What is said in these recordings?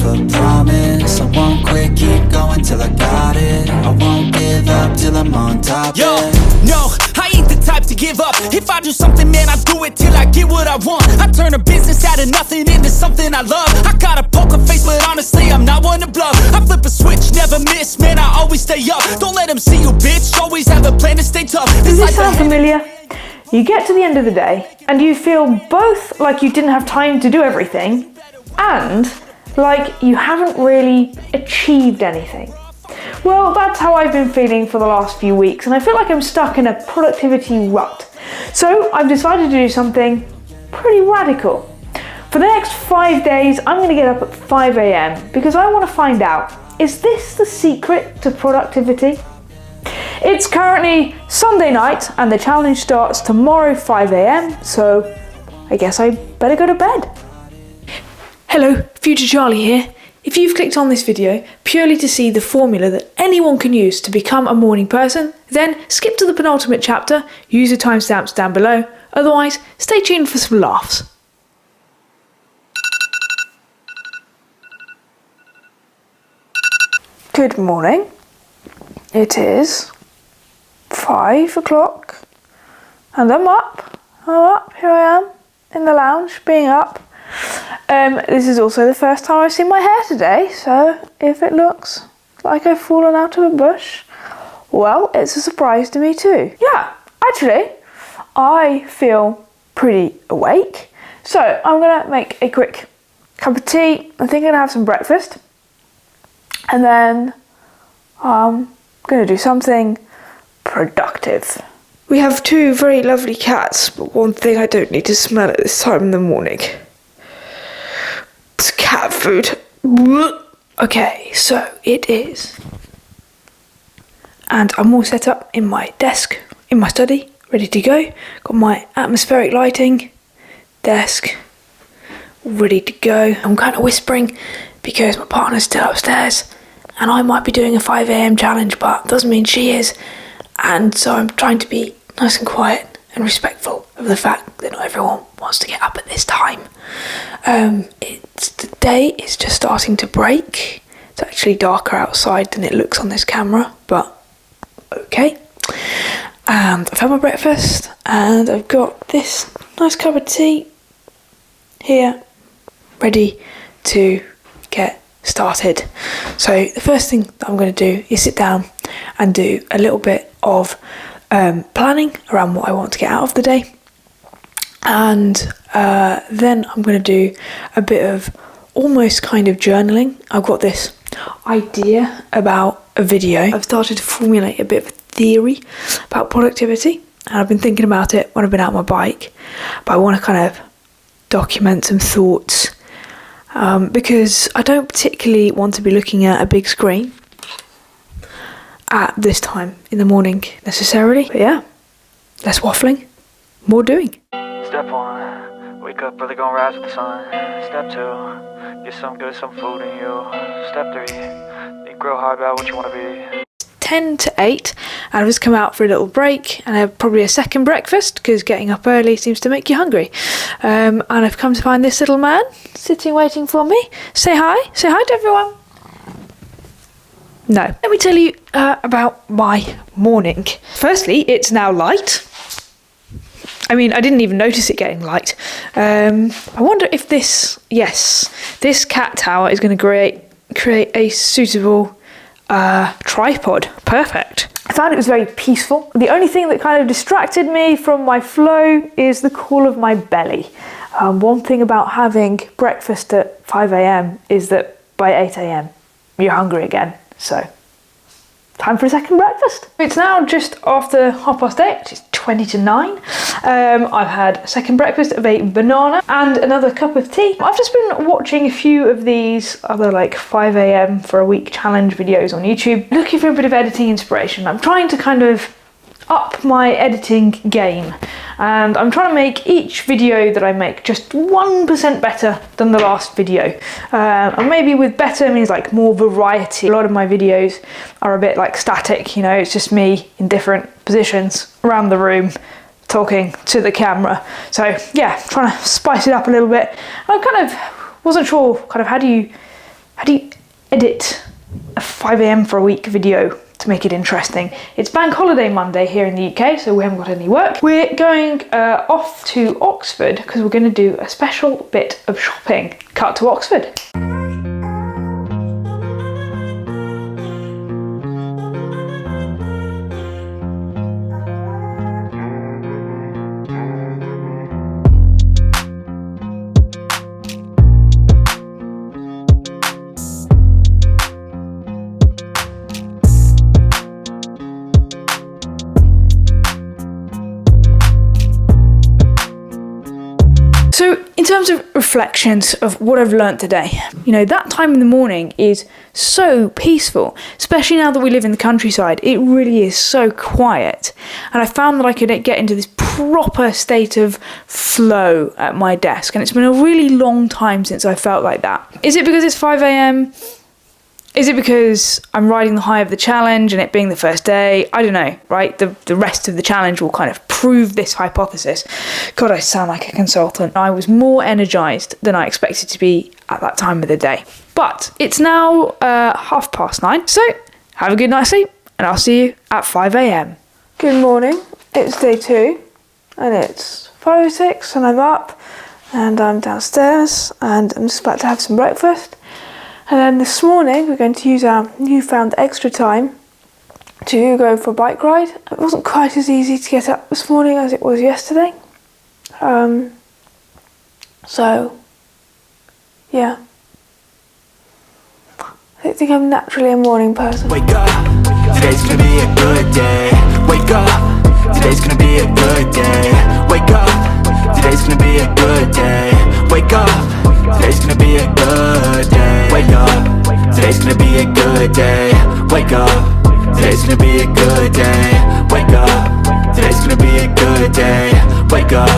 myself a promise. I won't quit, keep going till I got it. I won't give up till I'm on top. Yo, no, I ain't the type to give up. If I do something, man, I do it till I get what I want. I turn a business out of nothing into something I love. I got a poker face, but honestly, I'm not one to bluff. I flip a switch, never miss, man, I always stay up. Don't let them see you, bitch, always have a plan to stay tough. Does this sound familiar? You get to the end of the day and you feel both like you didn't have time to do everything and like you haven't really achieved anything. Well, that's how I've been feeling for the last few weeks, and I feel like I'm stuck in a productivity rut. So I've decided to do something pretty radical. For the next 5 days, I'm going to get up at 5 a.m. because I want to find out, is this the secret to productivity? It's currently Sunday night and the challenge starts tomorrow 5 a.m. so I guess I better go to bed. Hello, Future Charlie here. If you've clicked on this video purely to see the formula that anyone can use to become a morning person, then skip to the penultimate chapter, use the timestamps down below, otherwise stay tuned for some laughs. Good morning. It is 5 o'clock and I'm up, here I am in the lounge being up. This is also the first time I've seen my hair today, so if it looks like I've fallen out of a bush, well, it's a surprise to me too. Yeah, actually, I feel pretty awake, so I'm gonna make a quick cup of tea. I think I'm gonna have some breakfast, and then I'm gonna do something productive. We have two very lovely cats, but one thing I don't need to smell at this time in the morning. It's cat food. Okay, so it is. And I'm all set up in my desk, in my study, ready to go. Got my atmospheric lighting, desk, ready to go. I'm kind of whispering because my partner's still upstairs and I might be doing a 5 a.m. challenge, but doesn't mean she is. And so I'm trying to be nice and quiet and respectful of the fact that not everyone wants to get up at this time. The day is just starting to break. It's actually darker outside than it looks on this camera, but okay. And I've had my breakfast and I've got this nice cup of tea here, ready to get started. So the first thing that I'm going to do is sit down and do a little bit of planning around what I want to get out of the day, and then I'm going to do a bit of almost kind of journaling. I've got this idea about a video. I've started to formulate a bit of a theory about productivity, and I've been thinking about it when I've been out on my bike, but I want to kind of document some thoughts because I don't particularly want to be looking at a big screen at this time in the morning necessarily. But yeah, less waffling, more doing. Step 1, wake up early, gonna rise with the sun. Step 2, get some food in you. Step 3, think real hard about what you want to be. 10 to 8 and I've just come out for a little break and I have probably a second breakfast because getting up early seems to make you hungry. And I've come to find this little man sitting waiting for me. Say hi to everyone. No. Let me tell you about my morning. Firstly, it's now light. I mean, I didn't even notice it getting light. I wonder if this cat tower is going to create a suitable tripod. Perfect. I found it was very peaceful. The only thing that kind of distracted me from my flow is the call of my belly. One thing about having breakfast at 5 a.m. is that by 8 a.m. you're hungry again. So, time for a second breakfast. It's now just after 8:30, it's 20 to 9. I've had a second breakfast of a banana and another cup of tea. I've just been watching a few of these other like 5 a.m. for a week challenge videos on YouTube, looking for a bit of editing inspiration. I'm trying to kind of up my editing game, and I'm trying to make each video that I make just 1% better than the last video. And maybe with better means like more variety. A lot of my videos are a bit like static, you know, it's just me in different positions around the room talking to the camera. So yeah, trying to spice it up a little bit. I kind of wasn't sure kind of how do how do you edit a 5 a.m. for a week video to make it interesting? It's Bank Holiday Monday here in the UK, so we haven't got any work. We're going off to Oxford because we're going to do a special bit of shopping. Cut to Oxford. So in terms of reflections of what I've learned today, you know, that time in the morning is so peaceful, especially now that we live in the countryside. It really is so quiet. And I found that I could get into this proper state of flow at my desk. And it's been a really long time since I felt like that. Is it because it's 5 a.m? Is it because I'm riding the high of the challenge and it being the first day? I don't know, right? The rest of the challenge will kind of prove this hypothesis. God, I sound like a consultant. I was more energised than I expected to be at that time of the day. But it's now 9:30, so have a good night's sleep and I'll see you at 5 a.m. Good morning, it's day 2 and it's 5:06 and I'm up and I'm downstairs and I'm just about to have some breakfast. And then this morning we're going to use our newfound extra time to go for a bike ride. It wasn't quite as easy to get up this morning as it was yesterday. So, yeah. I don't think I'm naturally a morning person. Wake up, today's gonna be a good day. Wake up, today's gonna be a good day. Wake up, today's gonna be a good day. Wake up, today's gonna be a good day. Wake up, today's gonna be a good day. Wake up, today's gonna be a good day. Wake up, today's gonna be a good day. Wake up,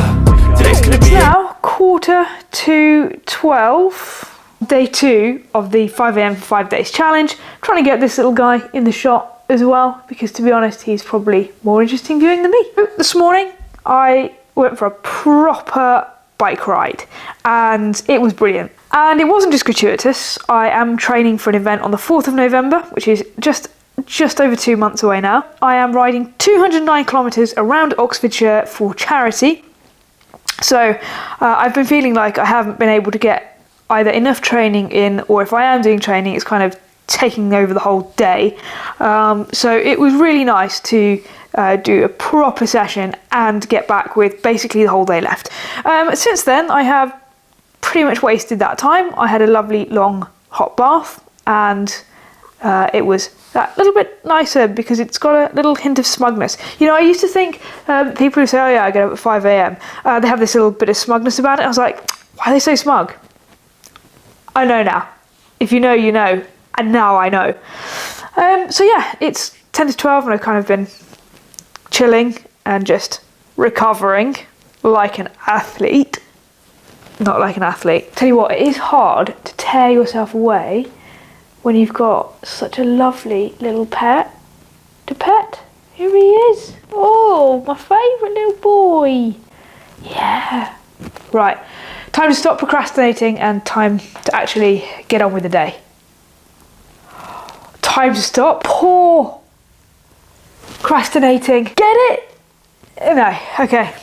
today's gonna be now 11:45, day 2 of the 5 a.m. for 5 days challenge. Trying to get this little guy in the shot as well, because to be honest, he's probably more interesting viewing than me. This morning, I went for a proper bike ride and it was brilliant. And it wasn't just gratuitous. I am training for an event on the 4th of November, which is just over 2 months away now. I am riding 209 kilometres around Oxfordshire for charity. So I've been feeling like I haven't been able to get either enough training in, or if I am doing training, it's kind of taking over the whole day. So it was really nice to do a proper session and get back with basically the whole day left. Since then, I have pretty much wasted that time. I had a lovely long hot bath and it was that little bit nicer because it's got a little hint of smugness. You know, I used to think people who say, oh yeah, I get up at 5 a.m, they have this little bit of smugness about it. I was like, why are they so smug? I know now. If you know, you know. And now I know. So yeah, it's 10 to 12 and I've kind of been chilling and just recovering like an athlete. Not like an athlete. Tell you what, it is hard to tear yourself away when you've got such a lovely little pet to pet. Here he is. Oh, my favourite little boy. Yeah. Right, time to stop procrastinating and time to actually get on with the day. Time to stop procrastinating. Get it? No, okay.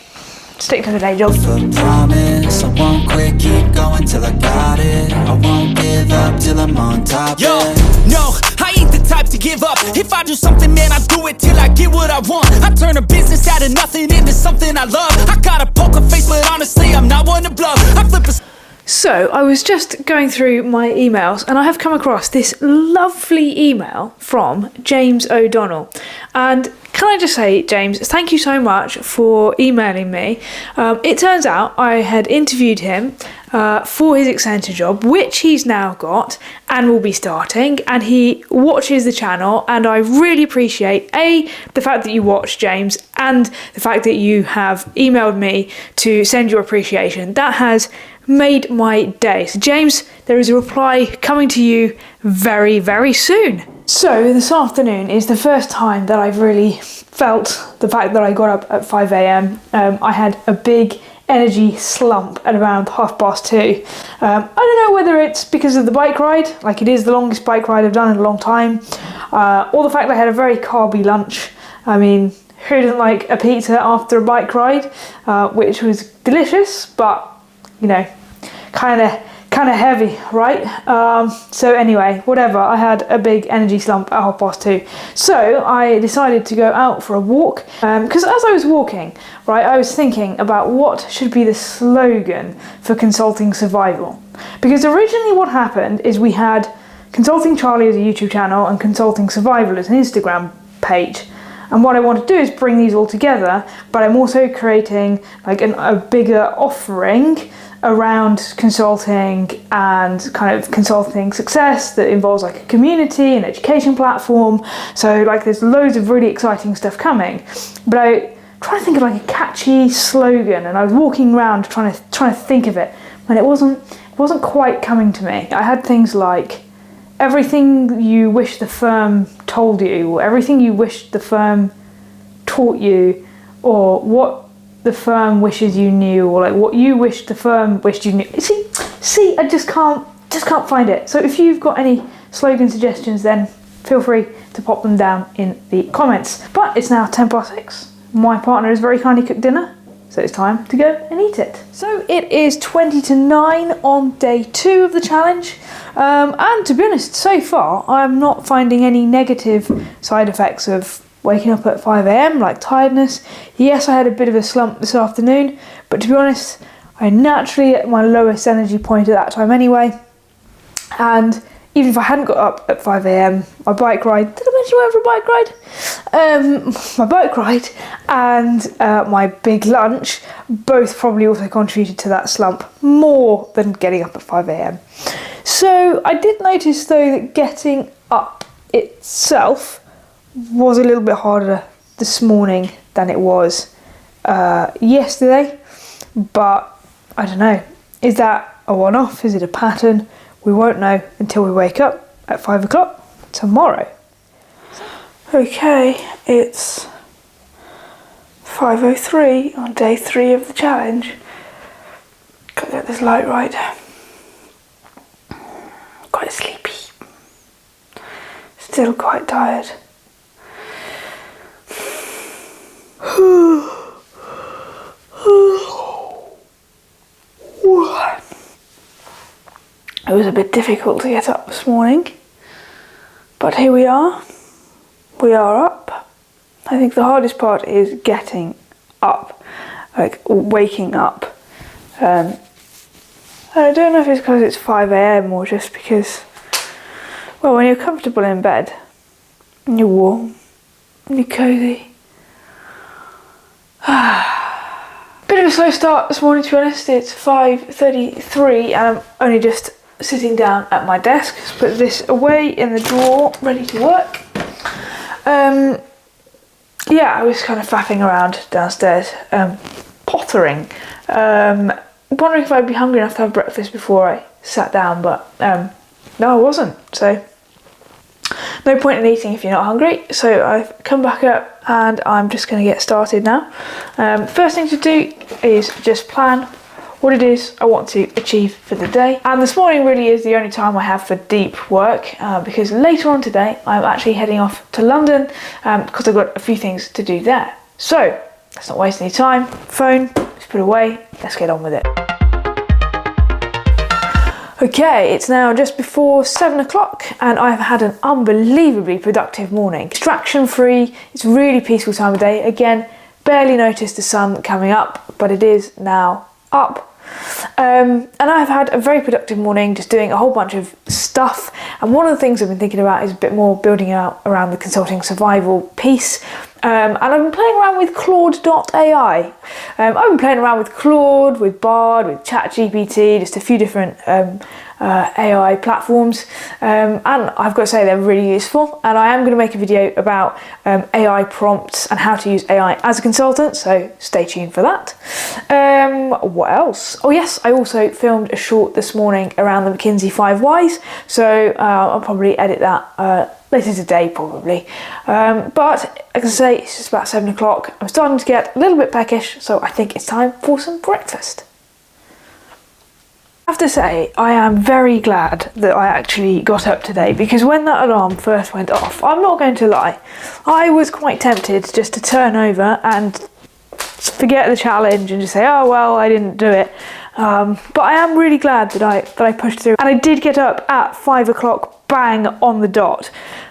Stick to the day job. promise, I won't quit, keep going till I got it. I won't give up till I'm on top. Yo, yeah. no, I ain't the type to give up. If I do something, man, I do it till I get what I want. I turn a business out of nothing into something I love. I got a poker face, but honestly, I'm not one to bluff. I flip a... So I was just going through my emails and I have come across this lovely email from James O'Donnell. And can I just say, James, thank you so much for emailing me. It turns out I had interviewed him for his Accenture job, which he's now got and will be starting, and he watches the channel, and I really appreciate the fact that you watch, James, and the fact that you have emailed me to send your appreciation. That has made my day. So James, there is a reply coming to you very, very soon. So this afternoon is the first time that I've really felt the fact that I got up at 5 a.m. I had a big energy slump at around 2:30. I don't know whether it's because of the bike ride, like it is the longest bike ride I've done in a long time, or the fact that I had a very carby lunch. I mean, who doesn't like a pizza after a bike ride, which was delicious, but you know, kind of heavy, right? So anyway, whatever, I had a big energy slump at 2:30. So I decided to go out for a walk, because as I was walking, right, I was thinking about what should be the slogan for Consulting Survival. Because originally what happened is we had Consulting Charlie as a YouTube channel and Consulting Survival as an Instagram page. And what I want to do is bring these all together, but I'm also creating like a bigger offering around consulting and kind of consulting success that involves like a community and education platform. So like there's loads of really exciting stuff coming, but I try to think of like a catchy slogan, and I was walking around trying to think of it, and it wasn't quite coming to me. I had things like everything you wish the firm told you, or everything you wish the firm taught you, or what the firm wishes you knew, or like what you wish the firm wished you knew. See, I just can't find it. So if you've got any slogan suggestions, then feel free to pop them down in the comments. But it's now 6:10. My partner has very kindly cooked dinner, so it's time to go and eat it. So it is 20-9 on day 2 of the challenge. And to be honest, so far, I'm not finding any negative side effects of waking up at 5 a.m, like tiredness. Yes, I had a bit of a slump this afternoon, but to be honest, I'm naturally at my lowest energy point at that time anyway. And even if I hadn't got up at 5 a.m, my bike ride, did I mention I went for a bike ride? My bike ride and my big lunch both probably also contributed to that slump more than getting up at 5 a.m. So I did notice though that getting up itself was a little bit harder this morning than it was yesterday, but I don't know, is that a one-off? Is it a pattern? We won't know until we wake up at 5 o'clock tomorrow. Okay, it's 5:03 on day 3 of the challenge. Gotta get this light right. Quite sleepy. Still quite tired. It was a bit difficult to get up this morning, but here we are. We are up. I think the hardest part is getting up, like waking up. I don't know if it's because it's 5 a.m. or just because, well, when you're comfortable in bed, and you're warm, and you're cozy. Bit of a slow start this morning, to be honest. It's 5:33 and I'm only just sitting down at my desk. Just put this away in the drawer, ready to work. Yeah, I was kind of faffing around downstairs, pottering, wondering if I'd be hungry enough to have breakfast before I sat down, but no, I wasn't, so no point in eating if you're not hungry. So I've come back up and I'm just going to get started now. First thing to do is just plan what it is I want to achieve for the day. And this morning really is the only time I have for deep work, because later on today I'm actually heading off to London because I've got a few things to do there. So let's not waste any time. Phone, let's put it away, let's get on with it. Okay, it's now just before 7 o'clock and I've had an unbelievably productive morning. Distraction free, it's a really peaceful time of day. Again, barely noticed the sun coming up, but it is now up. And I've had a very productive morning just doing a whole bunch of stuff, and one of the things I've been thinking about is a bit more building out around the Consulting Survival piece. And I've been playing around with Claude.ai. I've been playing around with Claude, with Bard, with ChatGPT, just a few different AI platforms, and I've got to say they're really useful, and I am going to make a video about AI prompts and how to use AI as a consultant, so stay tuned for that. What else? Oh yes, I also filmed a short this morning around the McKinsey 5 Whys, so I'll probably edit that later today probably. But like I say, it's just about 7 o'clock. I'm starting to get a little bit peckish, so I think it's time for some breakfast. I have to say, I am very glad that I actually got up today, because when that alarm first went off, I'm not going to lie, I was quite tempted just to turn over and forget the challenge and just say, oh well, I didn't do it. But I am really glad that I pushed through, and I did get up at 5 o'clock bang on the dot.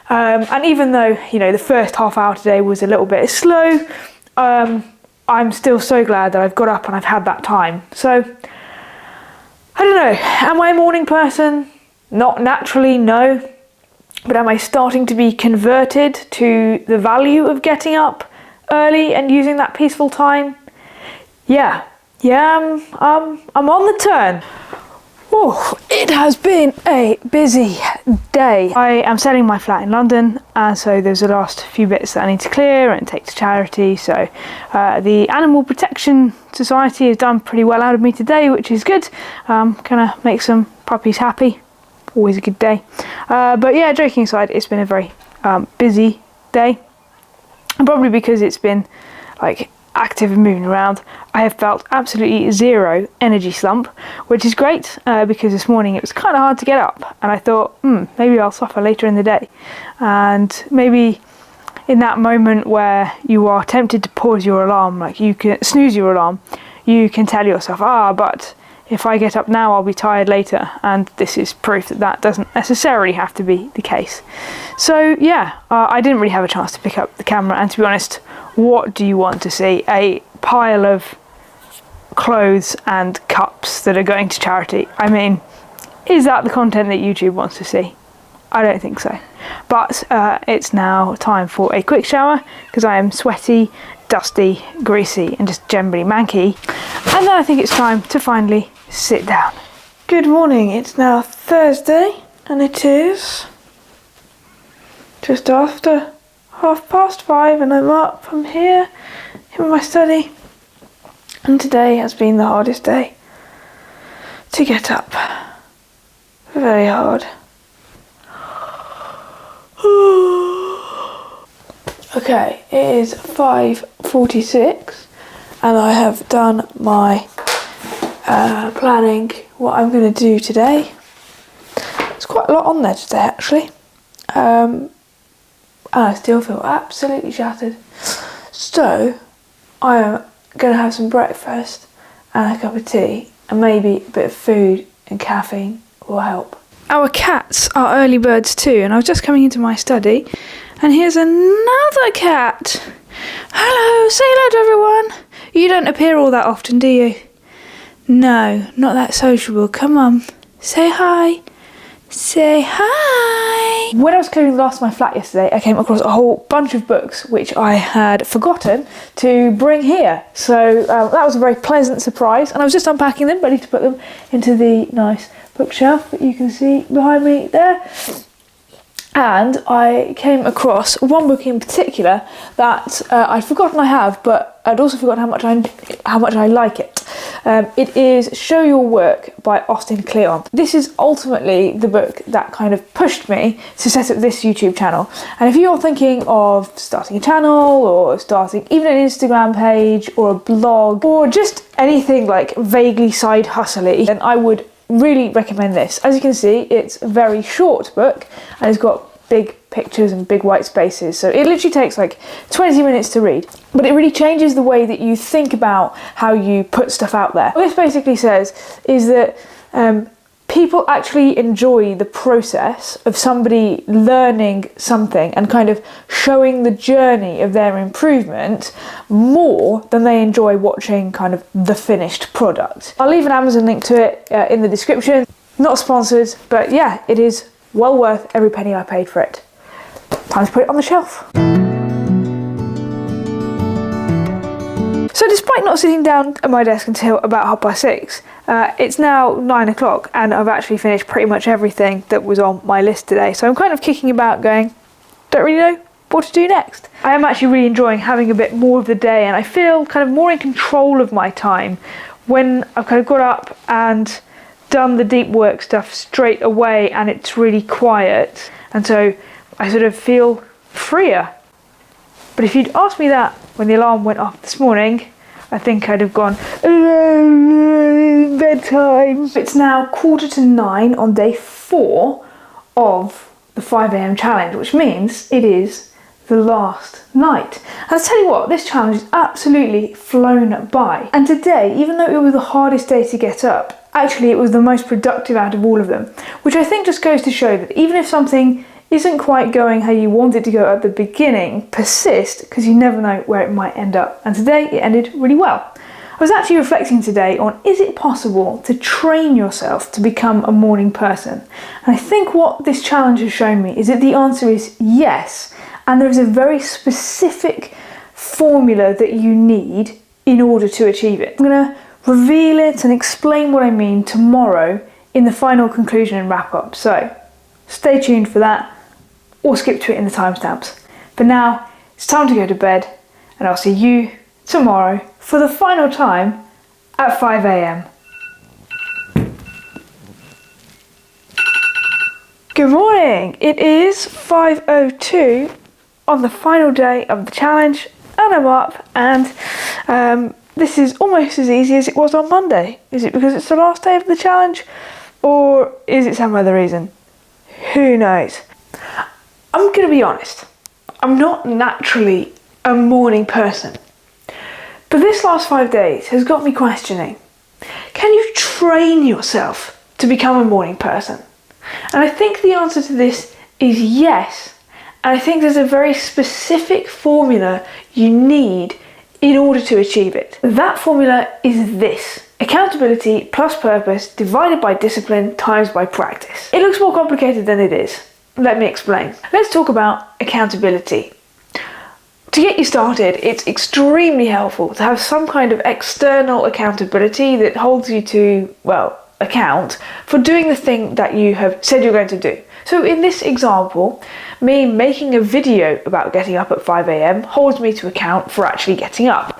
And even though, you know, the first half hour today was a little bit slow, I'm still so glad that I've got up and I've had that time. So I don't know, am I a morning person? Not naturally, no. But am I starting to be converted to the value of getting up early and using that peaceful time? Yeah, I'm on the turn. Oh, it has been a busy day. I am selling my flat in London, so there's the last few bits that I need to clear and take to charity. So the Animal Protection Society has done pretty well out of me today, which is good. Gonna make some puppies happy. Always a good day. But yeah, joking aside, it's been a very busy day. And probably because it's been like active and moving around, I have felt absolutely zero energy slump, which is great, because this morning it was kind of hard to get up, and I thought, maybe I'll suffer later in the day. And maybe in that moment where you are tempted to pause your alarm, like you can snooze your alarm, you can tell yourself, but if I get up now, I'll be tired later. And this is proof that that doesn't necessarily have to be the case. So yeah, I didn't really have a chance to pick up the camera, and to be honest, what do you want to see? A pile of clothes and cups that are going to charity. I mean, is that the content that YouTube wants to see? I don't think so. But it's now time for a quick shower, because I am sweaty, dusty, greasy, and just generally manky. And then I think it's time to finally sit down. Good morning, it's now Thursday, and it is just after 5:30, and I'm up from here in my study. And today has been the hardest day to get up. Very hard. Okay, it is 5:46, and I have done my planning what I'm going to do today. There's quite a lot on there today, actually. And I still feel absolutely shattered. So I am going to have some breakfast and a cup of tea, and maybe a bit of food and caffeine will help. Our cats are early birds too, and I was just coming into my study, and here's another cat. Hello, say hello to everyone. You don't appear all that often, do you? No, not that sociable. Come on, say hi. Say hi! When I was clearing the last of my flat yesterday, I came across a whole bunch of books which I had forgotten to bring here. So that was a very pleasant surprise, and I was just unpacking them, ready to put them into the nice bookshelf that you can see behind me there. And I came across one book in particular that I'd forgotten I have, but I'd also forgotten how much I like it. It is Show Your Work by Austin Kleon. This is ultimately the book that kind of pushed me to set up this YouTube channel. And if you're thinking of starting a channel, or starting even an Instagram page or a blog, or just anything like vaguely side hustly, then I would really recommend this. As you can see, it's a very short book, and it's got big pictures and big white spaces, so it literally takes like 20 minutes to read, but it really changes the way that you think about how you put stuff out there. What this basically says is that people actually enjoy the process of somebody learning something and kind of showing the journey of their improvement more than they enjoy watching kind of the finished product. I'll leave an Amazon link to it in the description. Not sponsored, but yeah, it is well worth every penny I paid for it. Time to put it on the shelf. So despite not sitting down at my desk until about 6:30, it's now 9 o'clock and I've actually finished pretty much everything that was on my list today. So I'm kind of kicking about going, don't really know what to do next. I am actually really enjoying having a bit more of the day, and I feel kind of more in control of my time when I've kind of got up and done the deep work stuff straight away and it's really quiet, and so I sort of feel freer. But if you'd asked me that when the alarm went off this morning, I think I'd have gone, bedtime. It's now 9:15 on day 4 of the 5 a.m. challenge, which means it is the last night. And I'll tell you what, this challenge has absolutely flown by. And today, even though it was the hardest day to get up, actually it was the most productive out of all of them, which I think just goes to show that even if something isn't quite going how you want it to go at the beginning, persist, because you never know where it might end up. And today it ended really well. I was actually reflecting today on, is it possible to train yourself to become a morning person? And I think what this challenge has shown me is that the answer is yes, and there is a very specific formula that you need in order to achieve it. I'm going to reveal it and explain what I mean tomorrow in the final conclusion and wrap up. So stay tuned for that, or skip to it in the timestamps. But now it's time to go to bed, and I'll see you tomorrow for the final time at 5 a.m. Good morning! It is 5:02 on the final day of the challenge, and I'm up, and this is almost as easy as it was on Monday. Is it because it's the last day of the challenge, or is it some other reason? Who knows? I'm going to be honest, I'm not naturally a morning person, but this last 5 days has got me questioning, can you train yourself to become a morning person? And I think the answer to this is yes, and I think there's a very specific formula you need in order to achieve it. That formula is this: accountability plus purpose divided by discipline times by practice. It looks more complicated than it is. Let me explain. Let's talk about accountability. To get you started, it's extremely helpful to have some kind of external accountability that holds you to, well, account for doing the thing that you have said you're going to do. So in this example, me making a video about getting up at 5 a.m. holds me to account for actually getting up.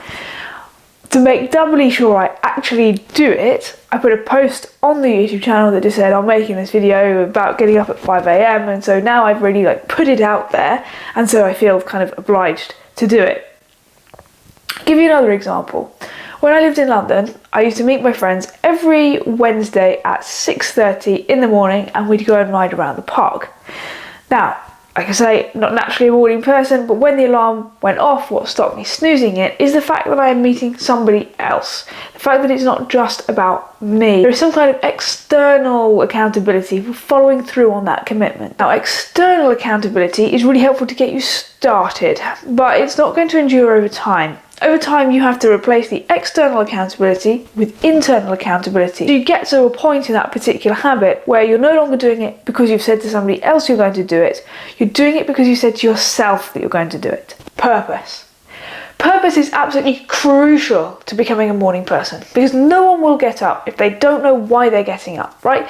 To make doubly sure I actually do it, I put a post on the YouTube channel that just said I'm making this video about getting up at 5 a.m. and so now I've really put it out there, and so I feel kind of obliged to do it. I'll give you another example. When I lived in London, I used to meet my friends every Wednesday at 6:30 in the morning, and we'd go and ride around the park. Now, like I say, not naturally a morning person, but when the alarm went off, what stopped me snoozing it is the fact that I am meeting somebody else. The fact that it's not just about me. There is some kind of external accountability for following through on that commitment. Now, external accountability is really helpful to get you started, but it's not going to endure over time. Over time, you have to replace the external accountability with internal accountability. So you get to a point in that particular habit where you're no longer doing it because you've said to somebody else you're going to do it. You're doing it because you said to yourself that you're going to do it. Purpose. Purpose is absolutely crucial to becoming a morning person, because no one will get up if they don't know why they're getting up, right?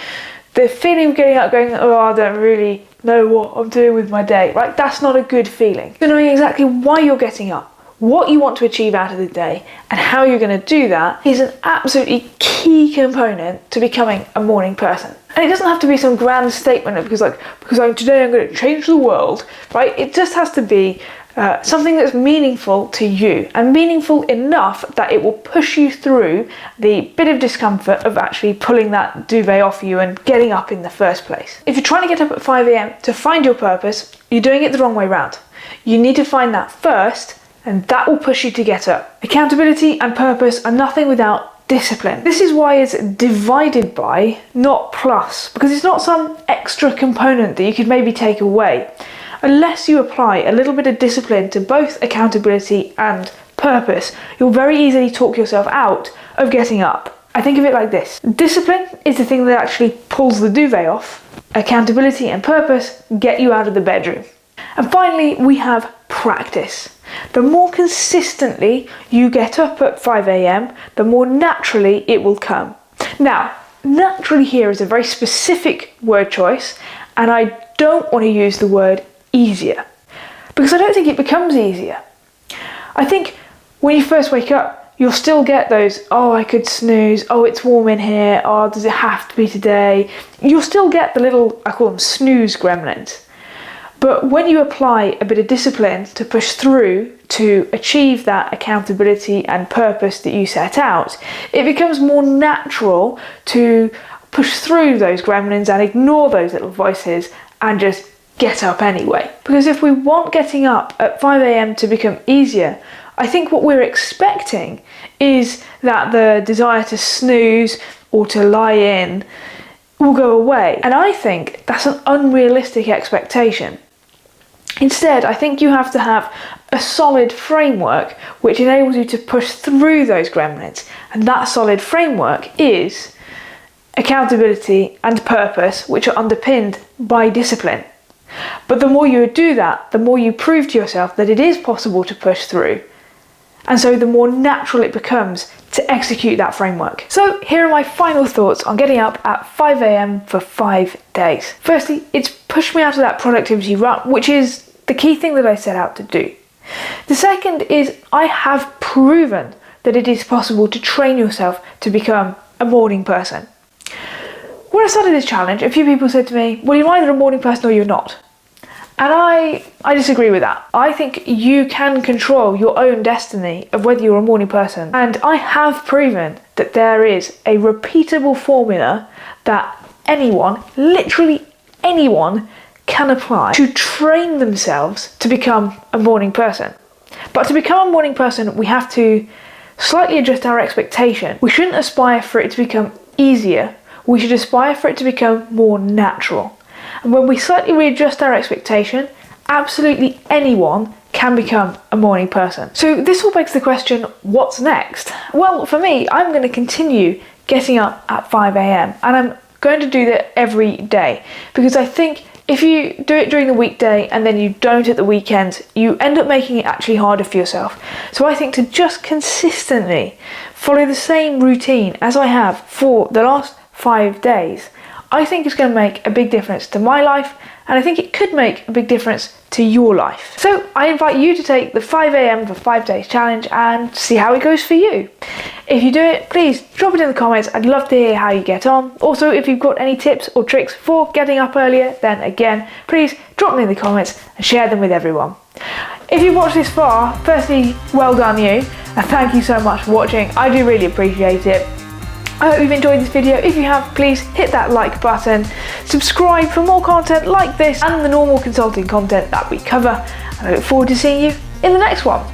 The feeling of getting up going, oh, I don't really know what I'm doing with my day, right? That's not a good feeling. So knowing exactly why you're getting up, what you want to achieve out of the day, and how you're going to do that is an absolutely key component to becoming a morning person. And it doesn't have to be some grand statement of because today I'm going to change the world, right? It just has to be something that's meaningful to you, and meaningful enough that it will push you through the bit of discomfort of actually pulling that duvet off you and getting up in the first place. If you're trying to get up at 5 a.m. to find your purpose, you're doing it the wrong way round. You need to find that first, and that will push you to get up. Accountability and purpose are nothing without discipline. This is why it's divided by, not plus, because it's not some extra component that you could maybe take away. Unless you apply a little bit of discipline to both accountability and purpose, you'll very easily talk yourself out of getting up. I think of it like this. Discipline is the thing that actually pulls the duvet off. Accountability and purpose get you out of the bedroom. And finally, we have practice. The more consistently you get up at 5 a.m, the more naturally it will come. Now, naturally here is a very specific word choice, and I don't want to use the word easier, because I don't think it becomes easier. I think when you first wake up, you'll still get those, oh, I could snooze, oh, it's warm in here, oh, does it have to be today? You'll still get the little, I call them snooze gremlins. But when you apply a bit of discipline to push through to achieve that accountability and purpose that you set out, it becomes more natural to push through those gremlins and ignore those little voices and just get up anyway. Because if we want getting up at 5 a.m. to become easier, I think what we're expecting is that the desire to snooze or to lie in will go away. And I think that's an unrealistic expectation. Instead, I think you have to have a solid framework which enables you to push through those gremlins. And that solid framework is accountability and purpose, which are underpinned by discipline. But the more you do that, the more you prove to yourself that it is possible to push through. And so the more natural it becomes to execute that framework. So here are my final thoughts on getting up at 5 a.m. for 5 days. Firstly, it's pushed me out of that productivity rut, which is the key thing that I set out to do. The second is I have proven that it is possible to train yourself to become a morning person. When I started this challenge, a few people said to me, well, you're either a morning person or you're not. And I disagree with that. I think you can control your own destiny of whether you're a morning person. And I have proven that there is a repeatable formula that anyone, literally anyone, can apply to train themselves to become a morning person. But to become a morning person, we have to slightly adjust our expectation. We shouldn't aspire for it to become easier. We should aspire for it to become more natural. And when we slightly readjust our expectation, absolutely anyone can become a morning person. So this all begs the question, what's next? Well, for me, I'm going to continue getting up at 5 a.m. and I'm going to do that every day, because I think if you do it during the weekday and then you don't at the weekends, you end up making it actually harder for yourself. So I think to just consistently follow the same routine as I have for the last 5 days, I think it's going to make a big difference to my life, and I think it could make a big difference to your life. So I invite you to take the 5 a.m. for 5 days challenge and see how it goes for you. If you do it, please drop it in the comments. I'd love to hear how you get on. Also, if you've got any tips or tricks for getting up earlier, then again, please drop them in the comments and share them with everyone. If you've watched this far, firstly, well done you, and thank you so much for watching. I do really appreciate it. I hope you've enjoyed this video. If you have, please hit that like button, subscribe for more content like this and the normal consulting content that we cover, and I look forward to seeing you in the next one.